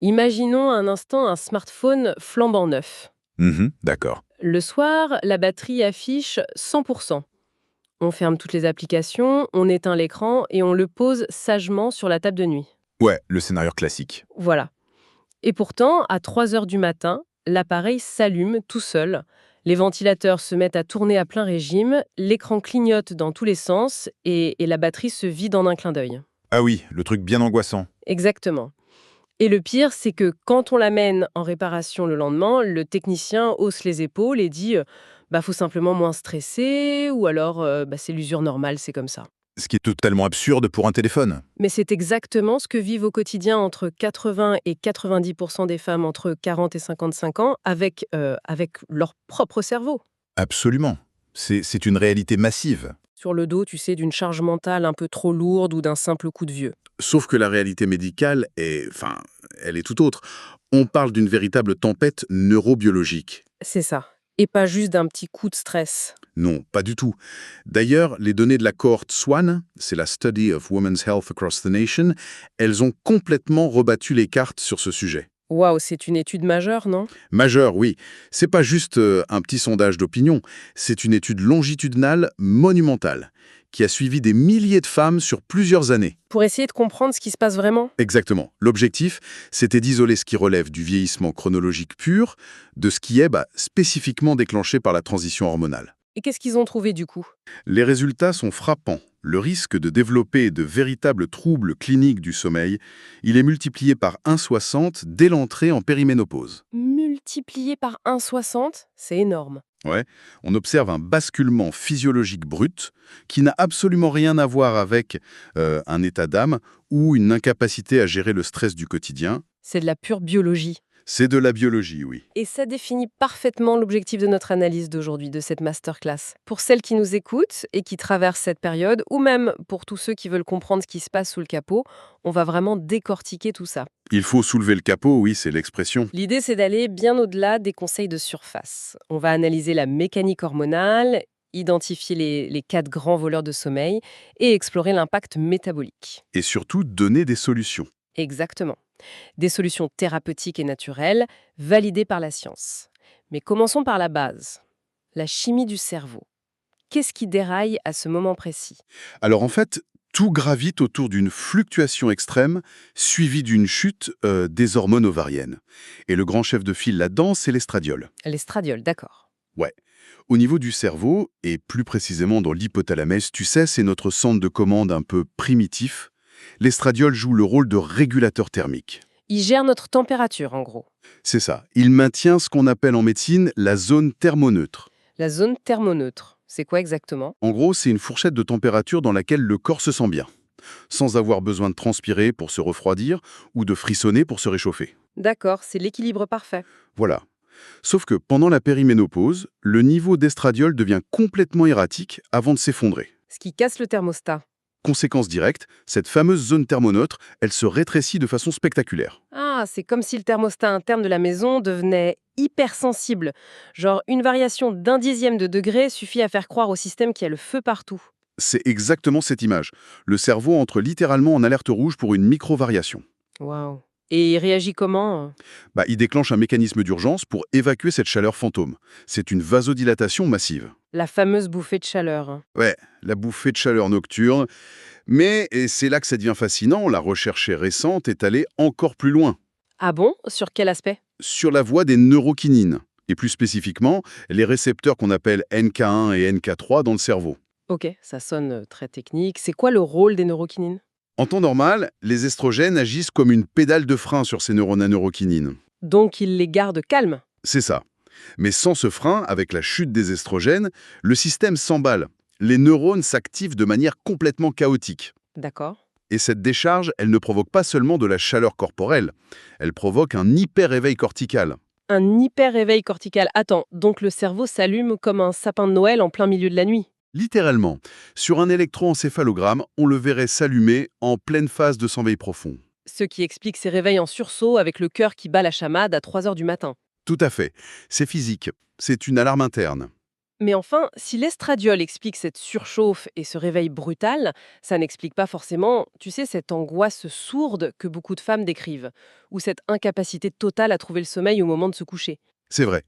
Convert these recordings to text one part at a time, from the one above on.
Imaginons un instant un smartphone flambant neuf. D'accord. Le soir, la batterie affiche 100%. On ferme toutes les applications, on éteint l'écran et on le pose sagement sur la table de nuit. Ouais, le scénario classique. Voilà. Et pourtant, à 3 heures du matin, l'appareil s'allume tout seul. Les ventilateurs se mettent à tourner à plein régime, l'écran clignote dans tous les sens et la batterie se vide en un clin d'œil. Ah oui, le truc bien angoissant. Exactement. Et le pire, c'est que quand on l'amène en réparation le lendemain, le technicien hausse les épaules et dit bah, faut simplement moins stresser, ou alors bah, c'est l'usure normale, c'est comme ça. Ce qui est totalement absurde pour un téléphone. Mais c'est exactement ce que vivent au quotidien entre 80 et 90% des femmes entre 40 et 55 ans avec leur propre cerveau. Absolument. C'est une réalité massive. Sur le dos, tu sais, d'une charge mentale un peu trop lourde ou d'un simple coup de vieux. Sauf que la réalité médicale elle est tout autre. On parle d'une véritable tempête neurobiologique. C'est ça. Et pas juste d'un petit coup de stress. Non, pas du tout. D'ailleurs, les données de la cohorte SWAN, c'est la Study of Women's Health Across the Nation, elles ont complètement rebattu les cartes sur ce sujet. Waouh, c'est une étude majeure, non? Majeur, oui. C'est pas juste un petit sondage d'opinion, c'est une étude longitudinale monumentale qui a suivi des milliers de femmes sur plusieurs années. Pour essayer de comprendre ce qui se passe vraiment. Exactement. L'objectif, c'était d'isoler ce qui relève du vieillissement chronologique pur de ce qui est spécifiquement déclenché par la transition hormonale. Et qu'est-ce qu'ils ont trouvé du coup? Les résultats sont frappants. Le risque de développer de véritables troubles cliniques du sommeil, il est multiplié par 1,60 dès l'entrée en périménopause. Multiplié par 1,60, c'est énorme. Ouais, on observe un basculement physiologique brut qui n'a absolument rien à voir avec un état d'âme ou une incapacité à gérer le stress du quotidien. C'est de la pure biologie. C'est de la biologie, oui. Et ça définit parfaitement l'objectif de notre analyse d'aujourd'hui, de cette masterclass. Pour celles qui nous écoutent et qui traversent cette période, ou même pour tous ceux qui veulent comprendre ce qui se passe sous le capot, on va vraiment décortiquer tout ça. Il faut soulever le capot, oui, c'est l'expression. L'idée, c'est d'aller bien au-delà des conseils de surface. On va analyser la mécanique hormonale, identifier les 4 grands voleurs de sommeil et explorer l'impact métabolique. Et surtout, donner des solutions. Exactement. Des solutions thérapeutiques et naturelles validées par la science. Mais commençons par la base, la chimie du cerveau. Qu'est-ce qui déraille à ce moment précis? Alors en fait, tout gravite autour d'une fluctuation extrême suivie d'une chute des hormones ovariennes. Et le grand chef de file là-dedans, c'est l'estradiol. L'estradiol, d'accord. Ouais. Au niveau du cerveau, et plus précisément dans l'hypothalamus, tu sais, c'est notre centre de commande un peu primitif. L'estradiol joue le rôle de régulateur thermique. Il gère notre température, en gros. C'est ça. Il maintient ce qu'on appelle en médecine la zone thermoneutre. La zone thermoneutre, c'est quoi exactement? En gros, c'est une fourchette de température dans laquelle le corps se sent bien, sans avoir besoin de transpirer pour se refroidir ou de frissonner pour se réchauffer. D'accord, c'est l'équilibre parfait. Voilà. Sauf que pendant la périménopause, le niveau d'estradiol devient complètement erratique avant de s'effondrer. Ce qui casse le thermostat. Conséquence directe, cette fameuse zone thermoneutre, elle se rétrécit de façon spectaculaire. Ah, c'est comme si le thermostat interne de la maison devenait hypersensible. Genre, une variation d'un dixième de degré suffit à faire croire au système qu'il y a le feu partout. C'est exactement cette image. Le cerveau entre littéralement en alerte rouge pour une micro-variation. Waouh. Et il réagit comment? Il déclenche un mécanisme d'urgence pour évacuer cette chaleur fantôme. C'est une vasodilatation massive. La fameuse bouffée de chaleur. Ouais, la bouffée de chaleur nocturne. Mais, et c'est là que ça devient fascinant, la recherche récente est allée encore plus loin. Ah bon? Sur quel aspect? Sur la voie des neurokinines. Et plus spécifiquement, les récepteurs qu'on appelle NK1 et NK3 dans le cerveau. Ok, ça sonne très technique. C'est quoi le rôle des neurokinines? En temps normal, les estrogènes agissent comme une pédale de frein sur ces neurones à neurokinines. Donc il les garde calmes. C'est ça. Mais sans ce frein, avec la chute des estrogènes, le système s'emballe. Les neurones s'activent de manière complètement chaotique. D'accord. Et cette décharge, elle ne provoque pas seulement de la chaleur corporelle, elle provoque un hyper-éveil cortical. Un hyper-réveil cortical. Attends, donc le cerveau s'allume comme un sapin de Noël en plein milieu de la nuit? Littéralement, sur un électroencéphalogramme, on le verrait s'allumer en pleine phase de sommeil profond. Ce qui explique ces réveils en sursaut avec le cœur qui bat la chamade à 3 heures du matin. Tout à fait. C'est physique. C'est une alarme interne. Mais enfin, si l'estradiol explique cette surchauffe et ce réveil brutal, ça n'explique pas forcément, tu sais, cette angoisse sourde que beaucoup de femmes décrivent, ou cette incapacité totale à trouver le sommeil au moment de se coucher. C'est vrai.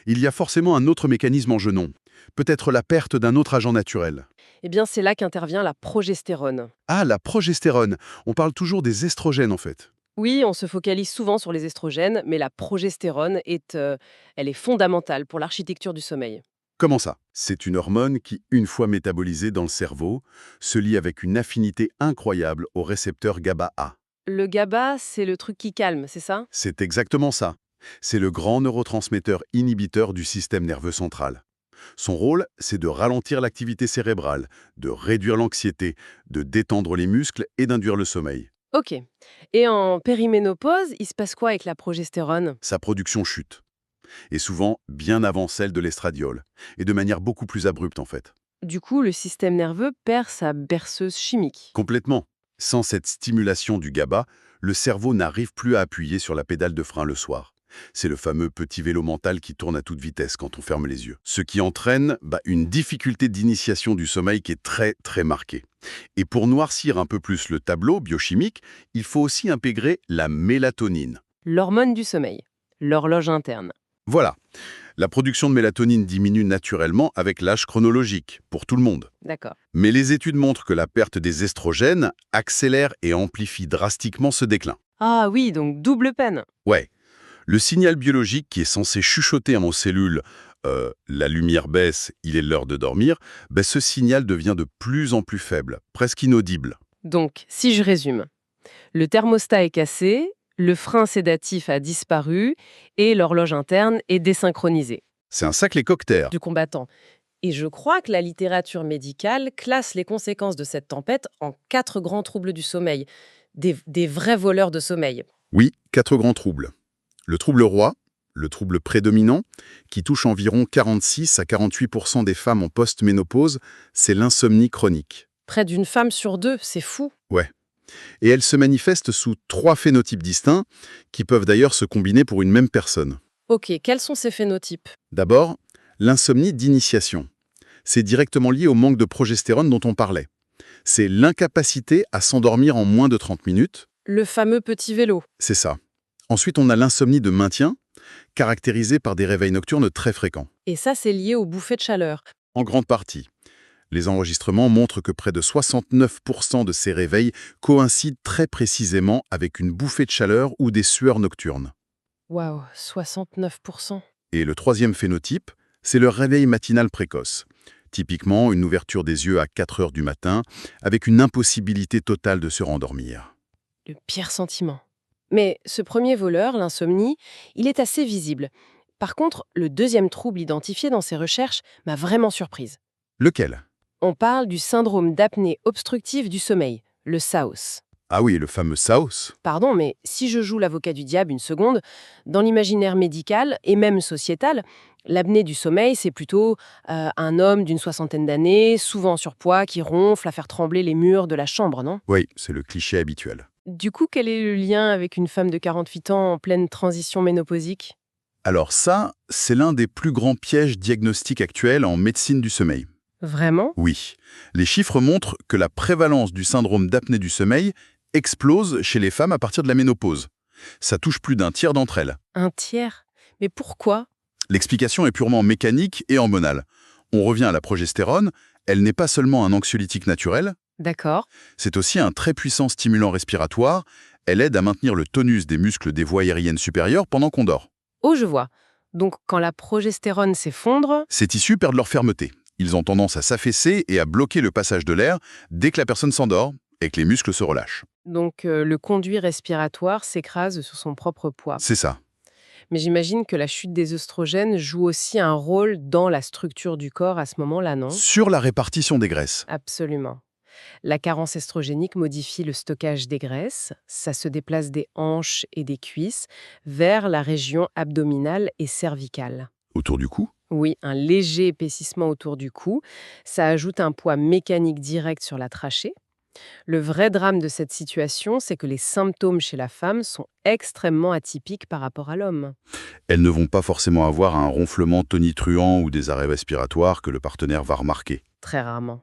Il y a forcément un autre mécanisme en jeu, non? Peut-être la perte d'un autre agent naturel. Eh bien, c'est là qu'intervient la progestérone. Ah, la progestérone. On parle toujours des estrogènes, en fait. Oui, on se focalise souvent sur les estrogènes, mais la progestérone elle est fondamentale pour l'architecture du sommeil. Comment ça? C'est une hormone qui, une fois métabolisée dans le cerveau, se lie avec une affinité incroyable au récepteur GABA-A. Le GABA, c'est le truc qui calme, c'est ça? C'est exactement ça. C'est le grand neurotransmetteur inhibiteur du système nerveux central. Son rôle, c'est de ralentir l'activité cérébrale, de réduire l'anxiété, de détendre les muscles et d'induire le sommeil. Ok. Et en périménopause, il se passe quoi avec la progestérone? Sa production chute, et souvent bien avant celle de l'estradiol, et de manière beaucoup plus abrupte en fait. Du coup, le système nerveux perd sa berceuse chimique. Complètement. Sans cette stimulation du GABA, le cerveau n'arrive plus à appuyer sur la pédale de frein le soir. C'est le fameux petit vélo mental qui tourne à toute vitesse quand on ferme les yeux. Ce qui entraîne une difficulté d'initiation du sommeil qui est très très marquée. Et pour noircir un peu plus le tableau biochimique, il faut aussi intégrer la mélatonine. L'hormone du sommeil, l'horloge interne. Voilà. La production de mélatonine diminue naturellement avec l'âge chronologique, pour tout le monde. D'accord. Mais les études montrent que la perte des estrogènes accélère et amplifie drastiquement ce déclin. Ah oui, donc double peine. Ouais. Le signal biologique qui est censé chuchoter à nos cellules la lumière baisse, il est l'heure de dormir, ce signal devient de plus en plus faible, presque inaudible. Donc, si je résume, le thermostat est cassé, le frein sédatif a disparu et l'horloge interne est désynchronisée. C'est un sacré cocktail. Du combattant. Et je crois que la littérature médicale classe les conséquences de cette tempête en 4 grands troubles du sommeil, des vrais voleurs de sommeil. Oui, 4 grands troubles. Le trouble roi, le trouble prédominant, qui touche environ 46 à 48% des femmes en post-ménopause, c'est l'insomnie chronique. Près d'une femme sur 2, c'est fou. Ouais. Et elle se manifeste sous 3 phénotypes distincts, qui peuvent d'ailleurs se combiner pour une même personne. Ok, quels sont ces phénotypes? D'abord, l'insomnie d'initiation. C'est directement lié au manque de progestérone dont on parlait. C'est l'incapacité à s'endormir en moins de 30 minutes. Le fameux petit vélo. C'est ça. Ensuite, on a l'insomnie de maintien, caractérisée par des réveils nocturnes très fréquents. Et ça, c'est lié aux bouffées de chaleur. En grande partie. Les enregistrements montrent que près de 69% de ces réveils coïncident très précisément avec une bouffée de chaleur ou des sueurs nocturnes. Waouh, 69%. Et le troisième phénotype, c'est le réveil matinal précoce. Typiquement, une ouverture des yeux à 4 heures du matin, avec une impossibilité totale de se rendormir. Le pire sentiment. Mais ce premier voleur, l'insomnie, il est assez visible. Par contre, le deuxième trouble identifié dans ces recherches m'a vraiment surprise. Lequel? On parle du syndrome d'apnée obstructive du sommeil, le SAOS. Ah oui, le fameux SAOS. Pardon, mais si je joue l'avocat du diable une seconde, dans l'imaginaire médical et même sociétal, l'apnée du sommeil, c'est plutôt un homme d'une soixantaine d'années, souvent en surpoids, qui ronfle à faire trembler les murs de la chambre, non? Oui, c'est le cliché habituel. Du coup, quel est le lien avec une femme de 48 ans en pleine transition ménopausique? Alors ça, c'est l'un des plus grands pièges diagnostiques actuels en médecine du sommeil. Vraiment? Oui, les chiffres montrent que la prévalence du syndrome d'apnée du sommeil explose chez les femmes à partir de la ménopause. Ça touche plus d'un tiers d'entre elles. Un tiers? Mais pourquoi? L'explication est purement mécanique et hormonale. On revient à la progestérone, elle n'est pas seulement un anxiolytique naturel, D'accord. c'est aussi un très puissant stimulant respiratoire, elle aide à maintenir le tonus des muscles des voies aériennes supérieures pendant qu'on dort. Oh, je vois. Donc, quand la progestérone s'effondre, Ces tissus perdent leur fermeté. Ils ont tendance à s'affaisser et à bloquer le passage de l'air dès que la personne s'endort et que les muscles se relâchent. le conduit respiratoire s'écrase sur son propre poids. C'est ça. Mais j'imagine que la chute des œstrogènes joue aussi un rôle dans la structure du corps à ce moment-là, non? Sur la répartition des graisses. Absolument. La carence estrogénique modifie le stockage des graisses, ça se déplace des hanches et des cuisses vers la région abdominale et cervicale. Autour du cou. Oui, un léger épaississement autour du cou, ça ajoute un poids mécanique direct sur la trachée. Le vrai drame de cette situation, c'est que les symptômes chez la femme sont extrêmement atypiques par rapport à l'homme. Elles ne vont pas forcément avoir un ronflement tonitruant ou des arrêts respiratoires que le partenaire va remarquer. Très rarement.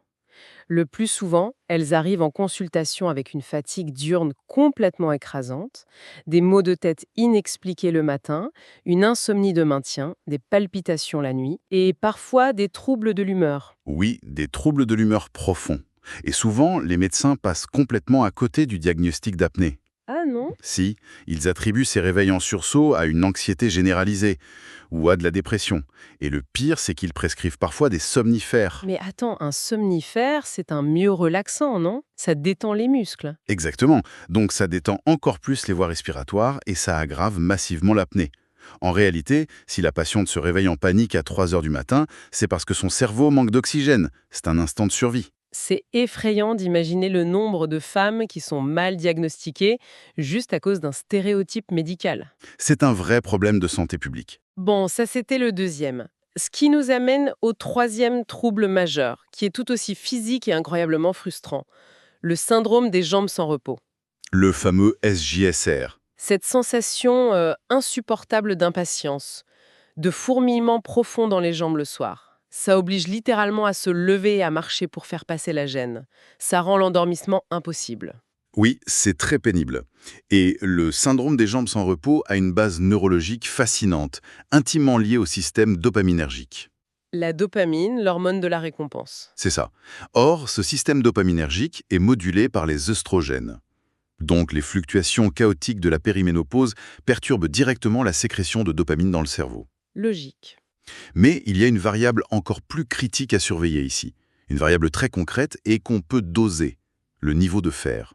Le plus souvent, elles arrivent en consultation avec une fatigue diurne complètement écrasante, des maux de tête inexpliqués le matin, une insomnie de maintien, des palpitations la nuit et parfois des troubles de l'humeur. Oui, des troubles de l'humeur profonds. Et souvent, les médecins passent complètement à côté du diagnostic d'apnée. Ah non? Si, ils attribuent ces réveils en sursaut à une anxiété généralisée ou à de la dépression. Et le pire, c'est qu'ils prescrivent parfois des somnifères. Mais attends, un somnifère, c'est un relaxant, non? Ça détend les muscles. Exactement. Donc ça détend encore plus les voies respiratoires et ça aggrave massivement l'apnée. En réalité, si la patiente se réveille en panique à 3 heures du matin, c'est parce que son cerveau manque d'oxygène. C'est un instant de survie. C'est effrayant d'imaginer le nombre de femmes qui sont mal diagnostiquées juste à cause d'un stéréotype médical. C'est un vrai problème de santé publique. Bon, ça c'était le deuxième. Ce qui nous amène au troisième trouble majeur, qui est tout aussi physique et incroyablement frustrant. Le syndrome des jambes sans repos. Le fameux SJSR. Cette sensation insupportable d'impatience, de fourmillement profond dans les jambes le soir. Ça oblige littéralement à se lever et à marcher pour faire passer la gêne. Ça rend l'endormissement impossible. Oui, c'est très pénible. Et le syndrome des jambes sans repos a une base neurologique fascinante, intimement liée au système dopaminergique. La dopamine, l'hormone de la récompense. C'est ça. Or, ce système dopaminergique est modulé par les œstrogènes. Donc, les fluctuations chaotiques de la périménopause perturbent directement la sécrétion de dopamine dans le cerveau. Logique. Mais il y a une variable encore plus critique à surveiller ici. Une variable très concrète et qu'on peut doser, le niveau de fer.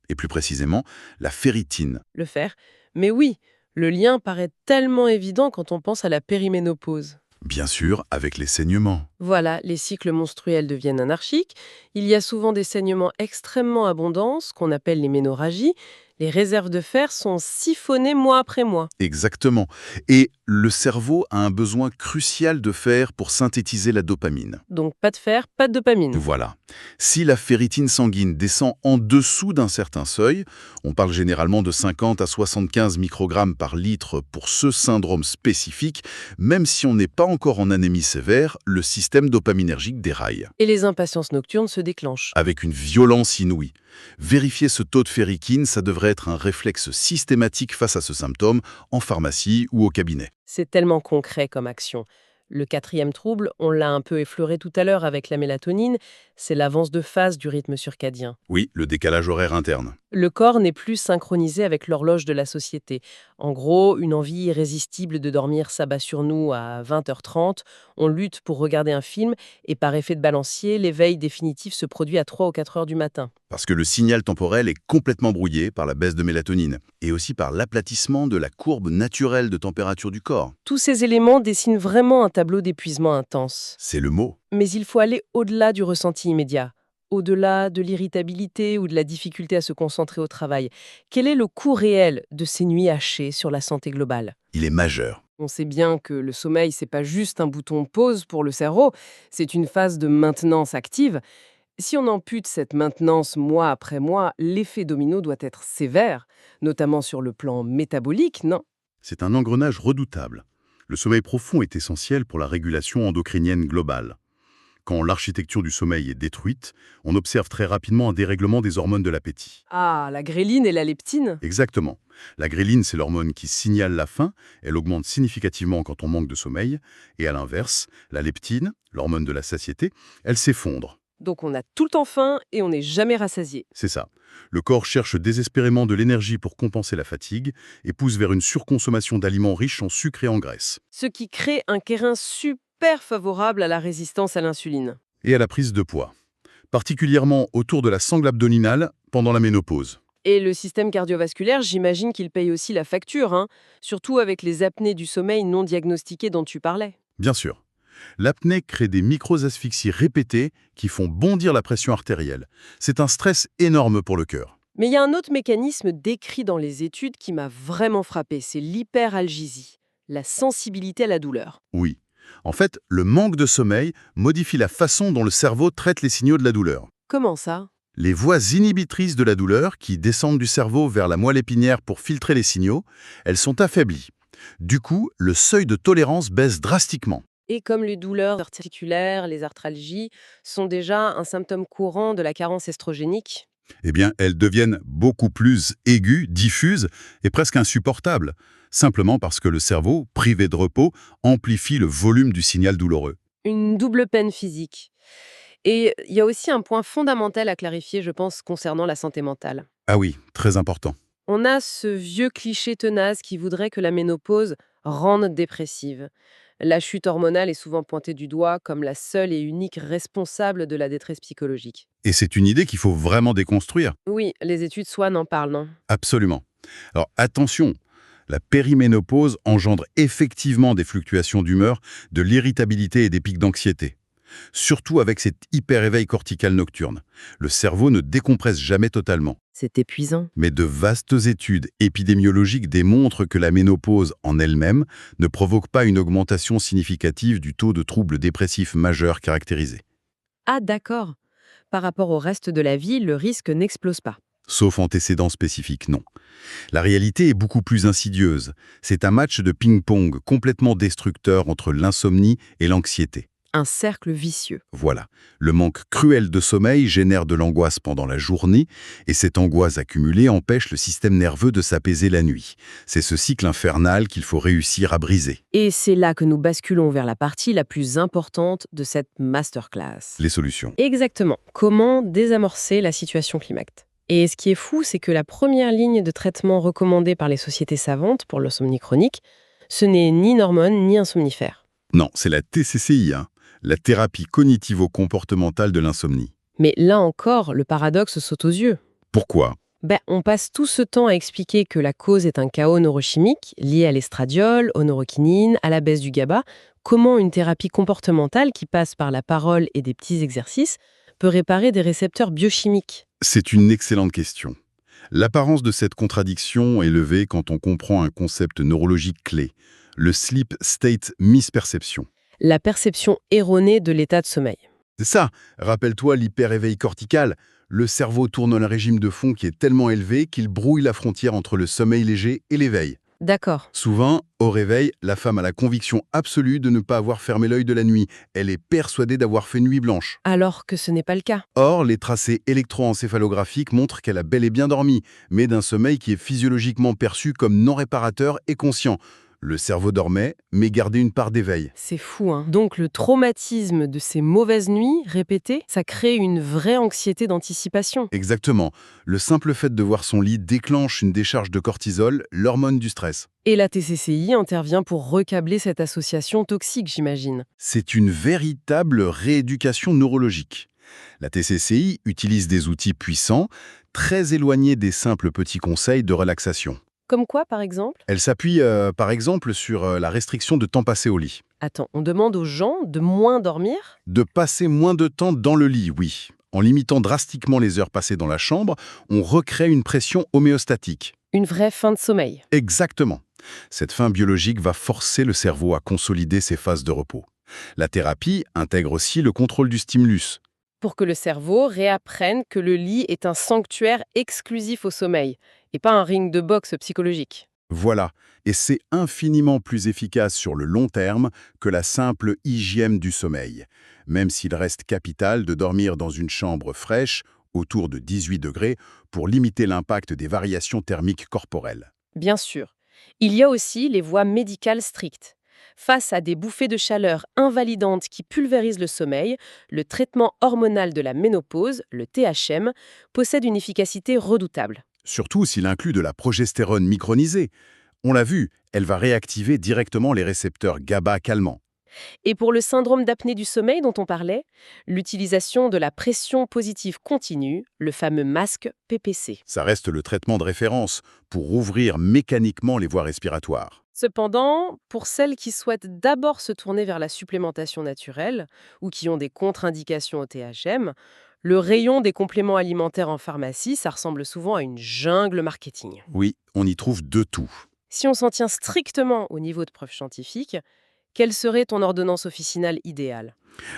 Et plus précisément, la ferritine. Le fer. Mais oui, le lien paraît tellement évident quand on pense à la périménopause. Bien sûr, avec les saignements. Voilà, les cycles menstruels deviennent anarchiques. Il y a souvent des saignements extrêmement abondants, ce qu'on appelle les ménorrhagies. Les réserves de fer sont siphonnées mois après mois. Exactement. Et le cerveau a un besoin crucial de fer pour synthétiser la dopamine. Donc pas de fer, pas de dopamine. Voilà. Si la ferritine sanguine descend en dessous d'un certain seuil, on parle généralement de 50 à 75 microgrammes par litre pour ce syndrome spécifique, même si on n'est pas encore en anémie sévère, le système dopaminergique déraille. Et les impatiences nocturnes se déclenchent. Avec une violence inouïe. Vérifier ce taux de ferriquine, ça devrait être un réflexe systématique face à ce symptôme, en pharmacie ou au cabinet. C'est tellement concret comme action. Le quatrième trouble, on l'a un peu effleuré tout à l'heure avec la mélatonine, c'est l'avance de phase du rythme circadien. Oui, le décalage horaire interne. Le corps n'est plus synchronisé avec l'horloge de la société. En gros, une envie irrésistible de dormir s'abat sur nous à 20h30, on lutte pour regarder un film et par effet de balancier, l'éveil définitif se produit à 3 ou 4 heures du matin. Parce que le signal temporel est complètement brouillé par la baisse de mélatonine et aussi par l'aplatissement de la courbe naturelle de température du corps. Tous ces éléments dessinent vraiment un tableau d'épuisement intense. C'est le mot. Mais il faut aller au-delà du ressenti immédiat, au-delà de l'irritabilité ou de la difficulté à se concentrer au travail. Quel est le coût réel de ces nuits hachées sur la santé globale? Il est majeur. On sait bien que le sommeil, c'est pas juste un bouton pause pour le cerveau, c'est une phase de maintenance active. Si on ampute cette maintenance mois après mois, l'effet domino doit être sévère, notamment sur le plan métabolique, non? C'est un engrenage redoutable. Le sommeil profond est essentiel pour la régulation endocrinienne globale. Quand l'architecture du sommeil est détruite, on observe très rapidement un dérèglement des hormones de l'appétit. Ah, la gréline et la leptine? Exactement. La gréline, c'est l'hormone qui signale la faim. Elle augmente significativement quand on manque de sommeil. Et à l'inverse, la leptine, l'hormone de la satiété, elle s'effondre. Donc on a tout le temps faim et on n'est jamais rassasié. C'est ça. Le corps cherche désespérément de l'énergie pour compenser la fatigue et pousse vers une surconsommation d'aliments riches en sucre et en graisse. Ce qui crée un terrain super favorable à la résistance à l'insuline. Et à la prise de poids. Particulièrement autour de la sangle abdominale pendant la ménopause. Et le système cardiovasculaire, j'imagine qu'il paye aussi la facture, hein, surtout avec les apnées du sommeil non diagnostiquées dont tu parlais. Bien sûr. L'apnée crée des micro-asphyxies répétées qui font bondir la pression artérielle. C'est un stress énorme pour le cœur. Mais il y a un autre mécanisme décrit dans les études qui m'a vraiment frappé, c'est l'hyperalgésie, la sensibilité à la douleur. Oui. En fait, le manque de sommeil modifie la façon dont le cerveau traite les signaux de la douleur. Comment ça? Les voies inhibitrices de la douleur, qui descendent du cerveau vers la moelle épinière pour filtrer les signaux, elles sont affaiblies. Du coup, le seuil de tolérance baisse drastiquement. Et comme les douleurs articulaires, les arthralgies, sont déjà un symptôme courant de la carence estrogénique. Eh bien, elles deviennent beaucoup plus aiguës, diffuses et presque insupportables, simplement parce que le cerveau, privé de repos, amplifie le volume du signal douloureux. Une double peine physique. Et il y a aussi un point fondamental à clarifier, je pense, concernant la santé mentale. Ah oui, très important. On a ce vieux cliché tenace qui voudrait que la ménopause rende dépressive. La chute hormonale est souvent pointée du doigt comme la seule et unique responsable de la détresse psychologique. Et c'est une idée qu'il faut vraiment déconstruire. Oui, les études Swan en parlent, non? Absolument. Alors attention, la périménopause engendre effectivement des fluctuations d'humeur, de l'irritabilité et des pics d'anxiété. Surtout avec cet hyper-éveil cortical nocturne. Le cerveau ne décompresse jamais totalement. C'est épuisant. Mais de vastes études épidémiologiques démontrent que la ménopause en elle-même ne provoque pas une augmentation significative du taux de troubles dépressifs majeurs caractérisés. Ah d'accord. Par rapport au reste de la vie, le risque n'explose pas. Sauf antécédents spécifiques, non. La réalité est beaucoup plus insidieuse. C'est un match de ping-pong complètement destructeur entre l'insomnie et l'anxiété. Un cercle vicieux. Voilà. Le manque cruel de sommeil génère de l'angoisse pendant la journée et cette angoisse accumulée empêche le système nerveux de s'apaiser la nuit. C'est ce cycle infernal qu'il faut réussir à briser. Et c'est là que nous basculons vers la partie la plus importante de cette masterclass. Les solutions. Exactement. Comment désamorcer la situation climax? Et ce qui est fou, c'est que la première ligne de traitement recommandée par les sociétés savantes pour l'insomnie chronique, ce n'est ni une hormone ni un somnifère. Non, c'est la TCCI, la thérapie cognitivo-comportementale de l'insomnie. Mais là encore, le paradoxe saute aux yeux. Pourquoi? On passe tout ce temps à expliquer que la cause est un chaos neurochimique lié à l'estradiol, aux neurokinines, à la baisse du GABA. Comment une thérapie comportementale qui passe par la parole et des petits exercices peut réparer des récepteurs biochimiques? C'est une excellente question. L'apparence de cette contradiction est levée quand on comprend un concept neurologique clé, le sleep state misperception. La perception erronée de l'état de sommeil. C'est ça, rappelle-toi l'hyper-éveil cortical. Le cerveau tourne un régime de fond qui est tellement élevé qu'il brouille la frontière entre le sommeil léger et l'éveil. D'accord. Souvent, au réveil, la femme a la conviction absolue de ne pas avoir fermé l'œil de la nuit. Elle est persuadée d'avoir fait nuit blanche. Alors que ce n'est pas le cas. Or, les tracés électroencéphalographiques montrent qu'elle a bel et bien dormi, mais d'un sommeil qui est physiologiquement perçu comme non réparateur et conscient. Le cerveau dormait, mais gardait une part d'éveil. C'est fou, hein. Donc le traumatisme de ces mauvaises nuits répétées, ça crée une vraie anxiété d'anticipation. Exactement. Le simple fait de voir son lit déclenche une décharge de cortisol, l'hormone du stress. Et la TCCI intervient pour recabler cette association toxique, j'imagine. C'est une véritable rééducation neurologique. La TCCI utilise des outils puissants, très éloignés des simples petits conseils de relaxation. Comme quoi, par exemple? Elle s'appuie par exemple sur la restriction de temps passé au lit. Attends, on demande aux gens de moins dormir? De passer moins de temps dans le lit, oui. En limitant drastiquement les heures passées dans la chambre, on recrée une pression homéostatique. Une vraie fin de sommeil. Exactement. Cette fin biologique va forcer le cerveau à consolider ses phases de repos. La thérapie intègre aussi le contrôle du stimulus. Pour que le cerveau réapprenne que le lit est un sanctuaire exclusif au sommeil, et pas un ring de boxe psychologique. Voilà, et c'est infiniment plus efficace sur le long terme que la simple hygiène du sommeil, même s'il reste capital de dormir dans une chambre fraîche, autour de 18 degrés, pour limiter l'impact des variations thermiques corporelles. Bien sûr. Il y a aussi les voies médicales strictes. Face à des bouffées de chaleur invalidantes qui pulvérisent le sommeil, le traitement hormonal de la ménopause, le THM, possède une efficacité redoutable. Surtout s'il inclut de la progestérone micronisée. On l'a vu, elle va réactiver directement les récepteurs GABA calmants. Et pour le syndrome d'apnée du sommeil dont on parlait, l'utilisation de la pression positive continue, le fameux masque PPC. Ça reste le traitement de référence pour ouvrir mécaniquement les voies respiratoires. Cependant, pour celles qui souhaitent d'abord se tourner vers la supplémentation naturelle ou qui ont des contre-indications au THM, le rayon des compléments alimentaires en pharmacie, ça ressemble souvent à une jungle marketing. Oui, on y trouve de tout. Si on s'en tient strictement au niveau de preuves scientifiques, Quelle serait ton ordonnance officinale idéale?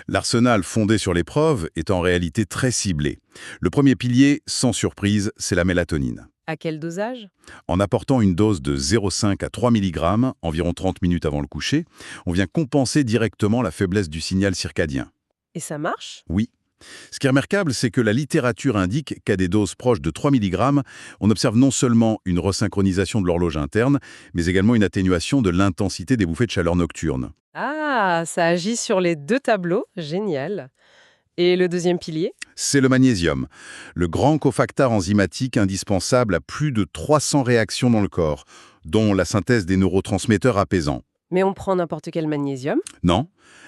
L'arsenal fondé sur les preuves est en réalité très ciblé. Le premier pilier, sans surprise, c'est la mélatonine. À quel dosage? En apportant une dose de 0,5 à 3 mg, environ 30 minutes avant le coucher, on vient compenser directement la faiblesse du signal circadien. Et ça marche? Oui. Ce qui est remarquable, c'est que la littérature indique qu'à des doses proches de 3 mg, on observe non seulement une resynchronisation de l'horloge interne, mais également une atténuation de l'intensité des bouffées de chaleur nocturnes. Ah, ça agit sur les deux tableaux. Génial. Et le deuxième pilier? C'est le magnésium, le grand cofacteur enzymatique indispensable à plus de 300 réactions dans le corps, dont la synthèse des neurotransmetteurs apaisants. Mais on prend n'importe quel magnésium? Non,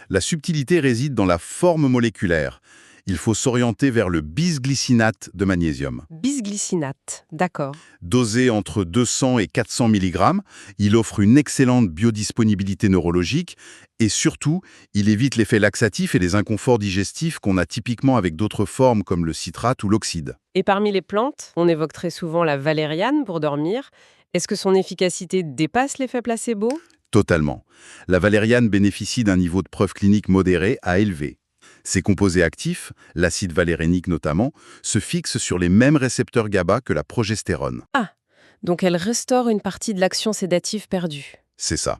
la subtilité réside dans la forme moléculaire. Il faut s'orienter vers le bisglycinate de magnésium. Bisglycinate, d'accord. Dosé entre 200 et 400 mg, il offre une excellente biodisponibilité neurologique et surtout, il évite l'effet laxatif et les inconforts digestifs qu'on a typiquement avec d'autres formes comme le citrate ou l'oxyde. Et parmi les plantes, on évoque très souvent la valériane pour dormir. Est-ce que son efficacité dépasse l'effet placebo? Totalement. La valériane bénéficie d'un niveau de preuve clinique modéré à élevé. Ses composés actifs, l'acide valérénique notamment, se fixent sur les mêmes récepteurs GABA que la progestérone. Ah, donc elle restaure une partie de l'action sédative perdue. C'est ça.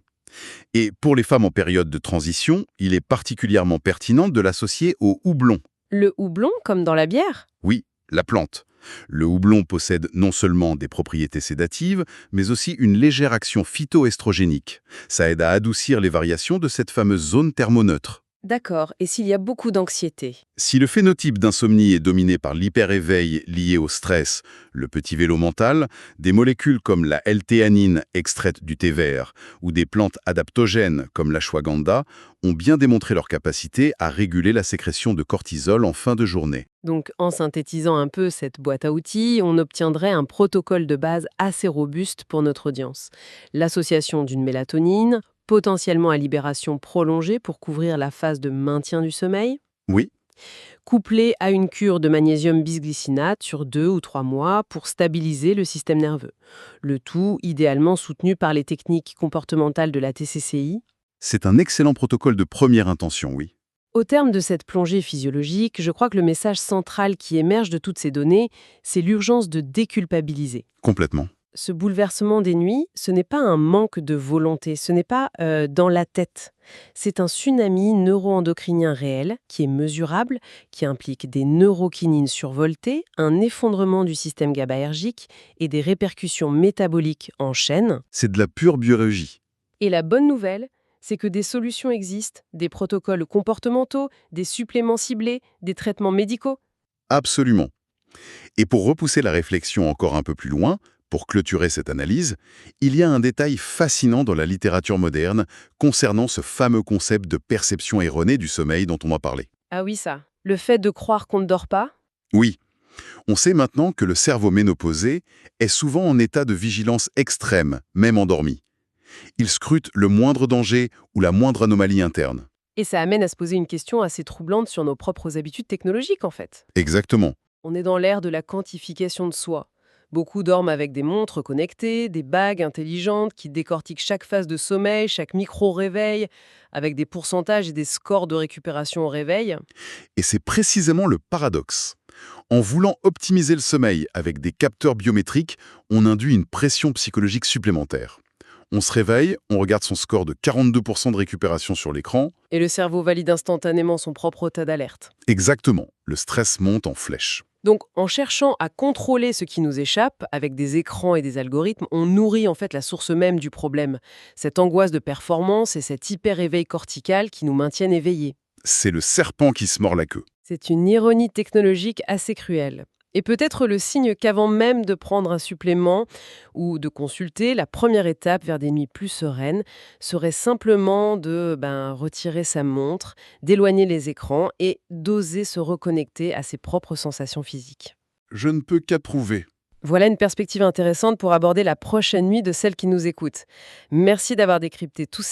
Et pour les femmes en période de transition, il est particulièrement pertinent de l'associer au houblon. Le houblon, comme dans la bière? Oui, la plante. Le houblon possède non seulement des propriétés sédatives, mais aussi une légère action phytoestrogénique. Ça aide à adoucir les variations de cette fameuse zone thermoneutre. D'accord, et s'il y a beaucoup d'anxiété? Si le phénotype d'insomnie est dominé par l'hyperéveil lié au stress, le petit vélo mental, des molécules comme la L-théanine extraite du thé vert ou des plantes adaptogènes comme l'ashwagandha ont bien démontré leur capacité à réguler la sécrétion de cortisol en fin de journée. Donc, en synthétisant un peu cette boîte à outils, on obtiendrait un protocole de base assez robuste pour notre audience. L'association d'une mélatonine, potentiellement à libération prolongée pour couvrir la phase de maintien du sommeil, Oui, couplée à une cure de magnésium bisglycinate sur 2 ou 3 mois pour stabiliser le système nerveux. Le tout idéalement soutenu par les techniques comportementales de la TCCI. c'est un excellent protocole de première intention, oui. Au terme de cette plongée physiologique, je crois que le message central qui émerge de toutes ces données, c'est l'urgence de déculpabiliser. Complètement. Ce bouleversement des nuits, ce n'est pas un manque de volonté, ce n'est pas dans la tête. C'est un tsunami neuro-endocrinien réel qui est mesurable, qui implique des neurokinines survoltées, un effondrement du système GABAergique et des répercussions métaboliques en chaîne. C'est de la pure biologie. Et la bonne nouvelle, c'est que des solutions existent, des protocoles comportementaux, des suppléments ciblés, des traitements médicaux. Absolument. Et pour repousser la réflexion encore un peu plus loin, pour clôturer cette analyse, il y a un détail fascinant dans la littérature moderne concernant ce fameux concept de perception erronée du sommeil dont on a parlé. Ah oui, ça. Le fait de croire qu'on ne dort pas? Oui, on sait maintenant que le cerveau ménopausé est souvent en état de vigilance extrême, même endormi. Il scrute le moindre danger ou la moindre anomalie interne. Et ça amène à se poser une question assez troublante sur nos propres habitudes technologiques, en fait. Exactement. On est dans l'ère de la quantification de soi. Beaucoup dorment avec des montres connectées, des bagues intelligentes qui décortiquent chaque phase de sommeil, chaque micro-réveil, avec des pourcentages et des scores de récupération au réveil. Et c'est précisément le paradoxe. En voulant optimiser le sommeil avec des capteurs biométriques, on induit une pression psychologique supplémentaire. On se réveille, on regarde son score de 42% de récupération sur l'écran. Et le cerveau valide instantanément son propre état d'alerte. Exactement, le stress monte en flèche. Donc, en cherchant à contrôler ce qui nous échappe, avec des écrans et des algorithmes, on nourrit en fait la source même du problème. Cette angoisse de performance et cet hyper-éveil cortical qui nous maintiennent éveillés. C'est le serpent qui se mord la queue. C'est une ironie technologique assez cruelle. Et peut-être le signe qu'avant même de prendre un supplément ou de consulter, la première étape vers des nuits plus sereines serait simplement de retirer sa montre, d'éloigner les écrans et d'oser se reconnecter à ses propres sensations physiques. Je ne peux qu'approuver. Voilà une perspective intéressante pour aborder la prochaine nuit de celles qui nous écoutent. Merci d'avoir décrypté tout